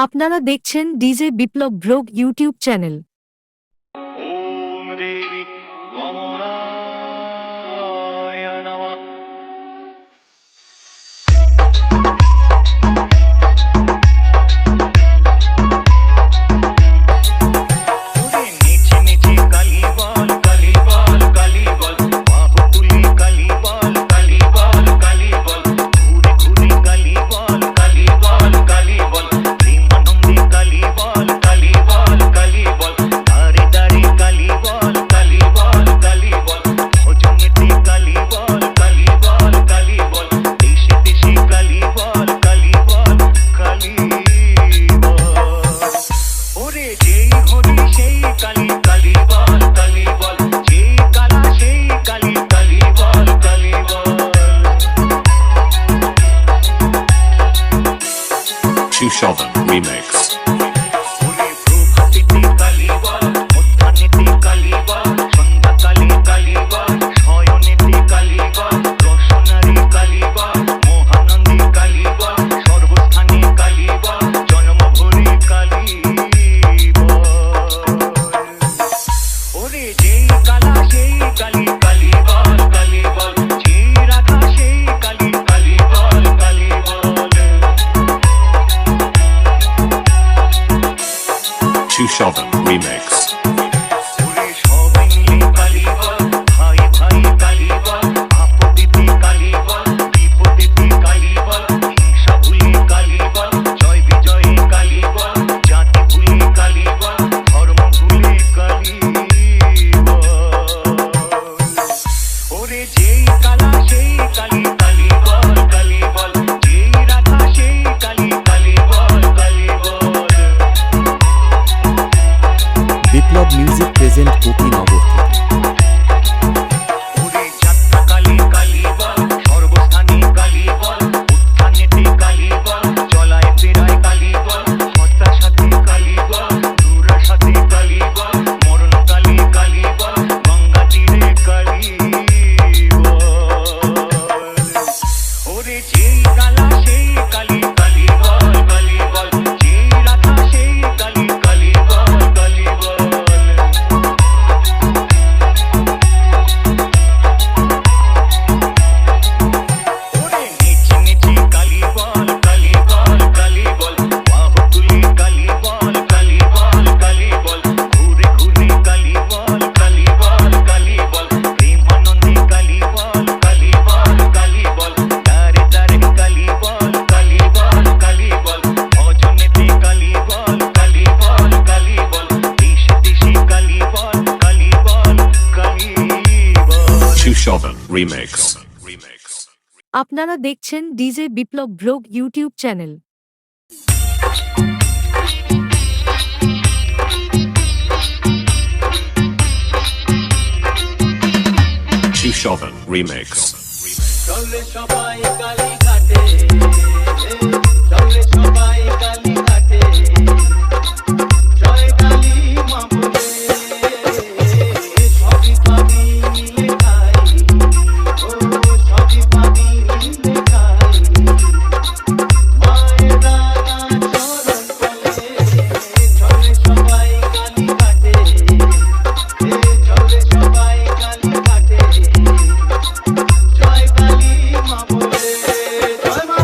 আপনারা দেখছেন DJ Biplab blog YouTube channel. ওম দেবী গমনায় নমঃ। Shoven Remix. Shoven Remix. Biplab music present Gopinagar থেকে। Shoven Remix. আপনারা দেখছেন DJ Biplab blog YouTube channel. Shoven Remix. চলে সবাই কালীঘাটে, চলে সবাই কালীঘাটে, জয় কালী মা বলে সবই পাবি মিলে খাই, ও সবই পাবি মিলে খাই, মায়ের রাঙা চরণ তলে, চলে সবাই কালীঘাটে, চলে সবাই কালীঘাটে, জয় কালী মা বলে জয় মা।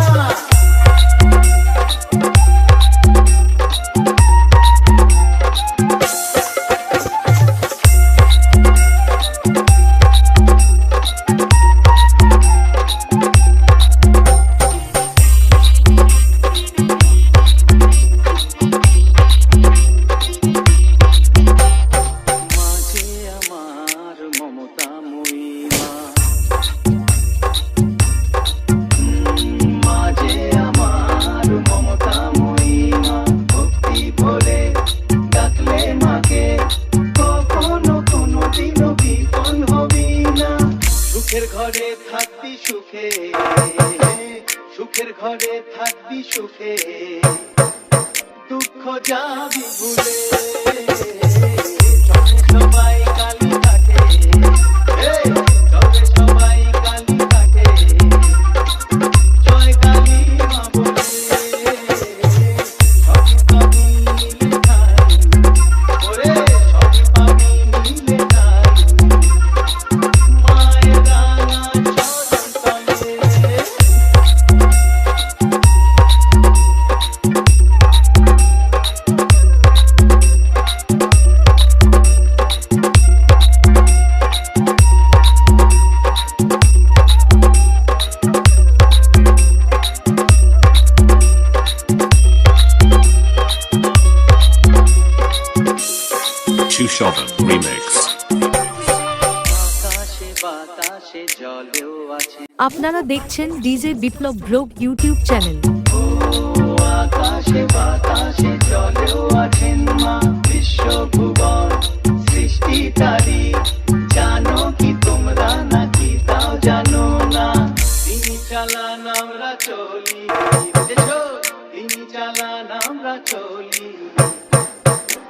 মাঝে আমার মমতাময়ী মা, মাঝে আমার মমতাময়ী মা, ভক্তি ভরে ডাকলে মাকে কখনো কোনোদিনও বিফল হবি না। সুখের ঘরে থাকবি সুখে, সুখের ঘরে থাকবি সুখে, দুঃখ যাবি ভুলে, চলে সবাই কালীঘাটে, চলে সবাই কালীঘাটে, জয় কালী মা বলে সবই Tushovan Remix. আকাশে বাতাসে জলেও আছে আপনারা দেখছেন DJ Biplab blog YouTube channel. ও আকাশে বাতাসে জলেও আছেন মা বিশ্বভুবন সৃষ্টি তারি জানো কি তোমরা নাকি তাও জানো না তিনি চালান আমরা চলি দেখেছো? তিনি চালান আমরা চলি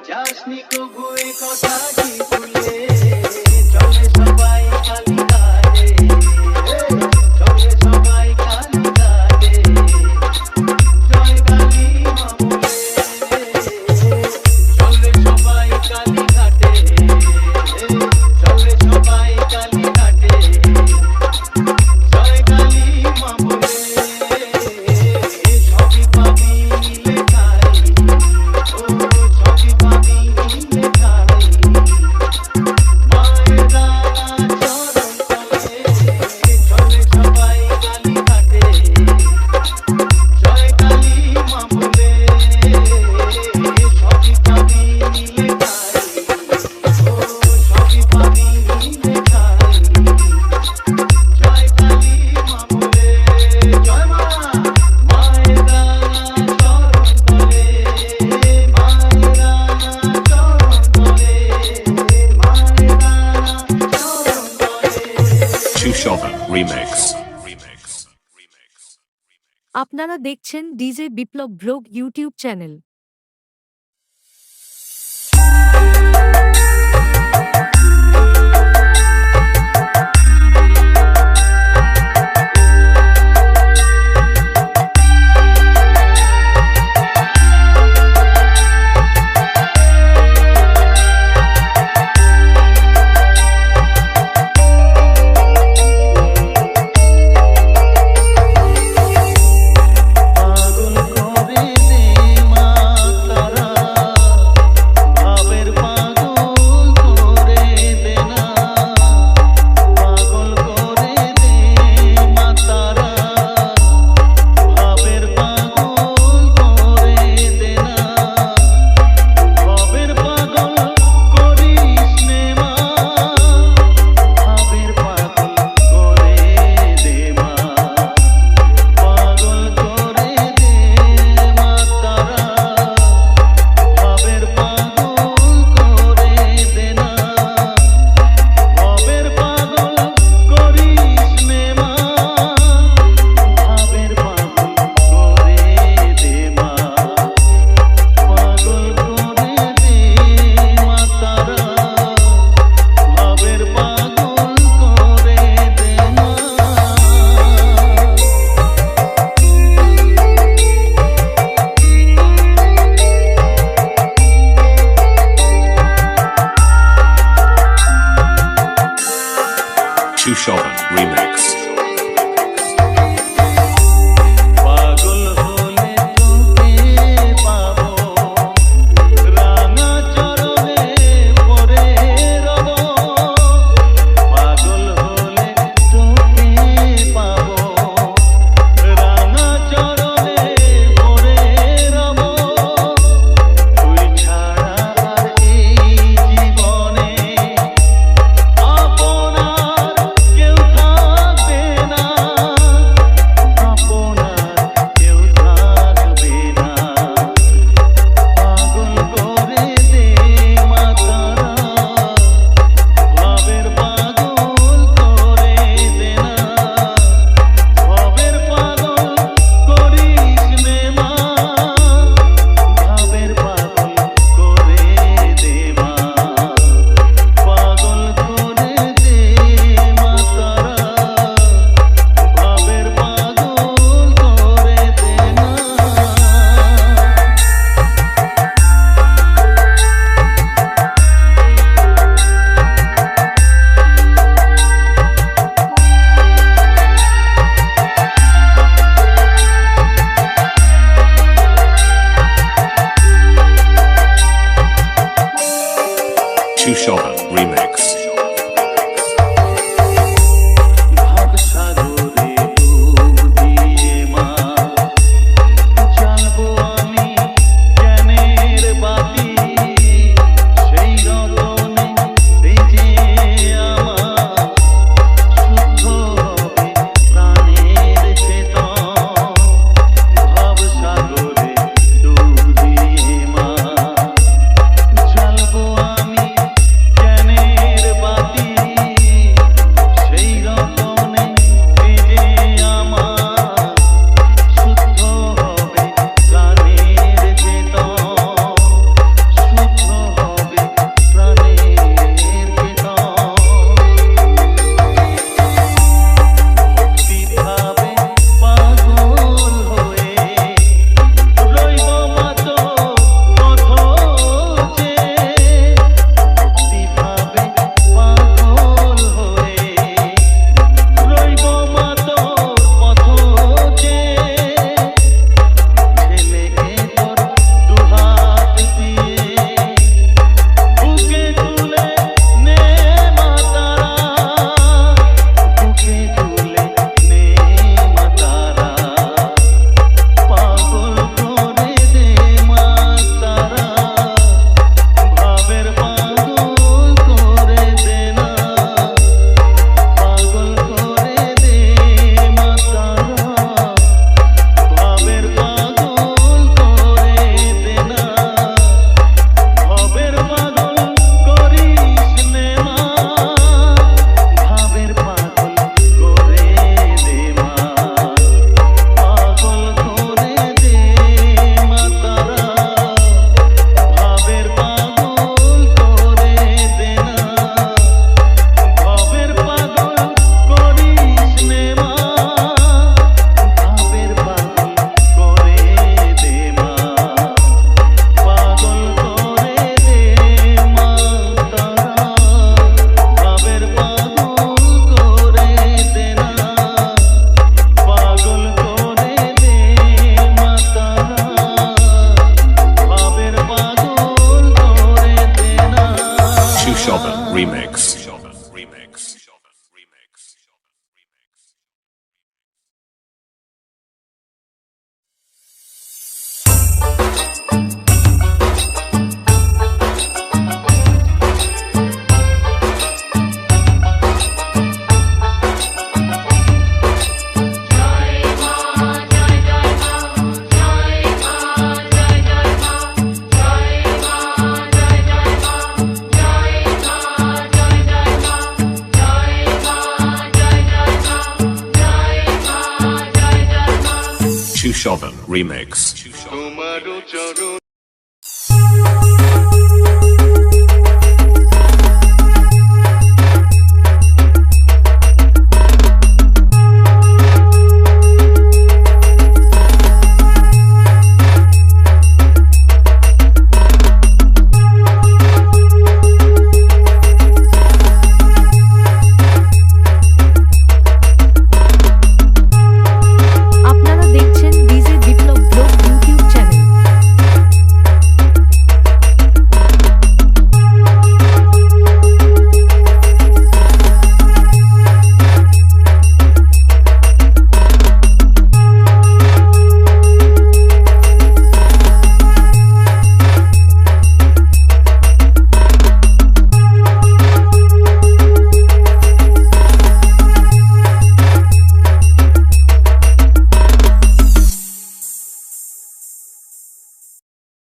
যাসনি কবু এ কথা কি ভুলে চলে সবাই কালী ঘাটে চলে সবাই কালী ঘাটে জয় কালী মা বলে চলে সবাই কালী ঘাটে চলে সবাই কালী ঘাটে জয় কালী মা বলে সবই পাবি মিলে খাই ও সবই পাবি মিলে খাই মায়ের রাঙা চরণ তলে চলে সবাই কালী ঘাটে জয় কালী মা বলে সবই পাবি মিলে খাই ও সবই পাবি মিলে খাই জয় কালী মা বলে জয় মা মায়ের রাঙা চরণ তলে মায়ের রাঙা চরণ তলে মায়ের রাঙা চরণ তলে Tushovan Remix. আপনারা দেখছেন DJ Biplab blog YouTube channel. পাগল করে দে মা তারা ভাবের পাগল করে দে না পাগল করে দে মা তারা ভাবের পাগল করে দে না ভাবের পাগল করিস নে মা ভাবের পাগল করে দে মা পাগল করে দে মা তারা ভাবের পাগল করে দে না ভাবের পাগল করিস নে মা ভাবের পাগল করে দে মা পাগল করে দে মা তারা ভাবের পাগল করে দে না Tushovan Remix. পাগল হলে তোকে পাবো রাঙা চরণে পড়ে রব পাগল হলে তোকে পাবো রাঙা চরণে পড়ে রব তুই ছাড়া আর এই জীবনে আপনার কেউ থাকবে না আপনার কেউ থাকবে না পাগল করে দে মা তারা ভাবের পাগল করে দে না ভাবের পাগল করিস নে মা ভাবের পাগল করে দে মা পাগল করে দে মা তারা ভাবের পাগল করে দে না Tushovan Remix. ভাব সাগরে ডুব দিয়ে মা জ্বালবো আমি জ্ঞানের বাতি সেই রকম Chushovan Remix. তোমারও চরণ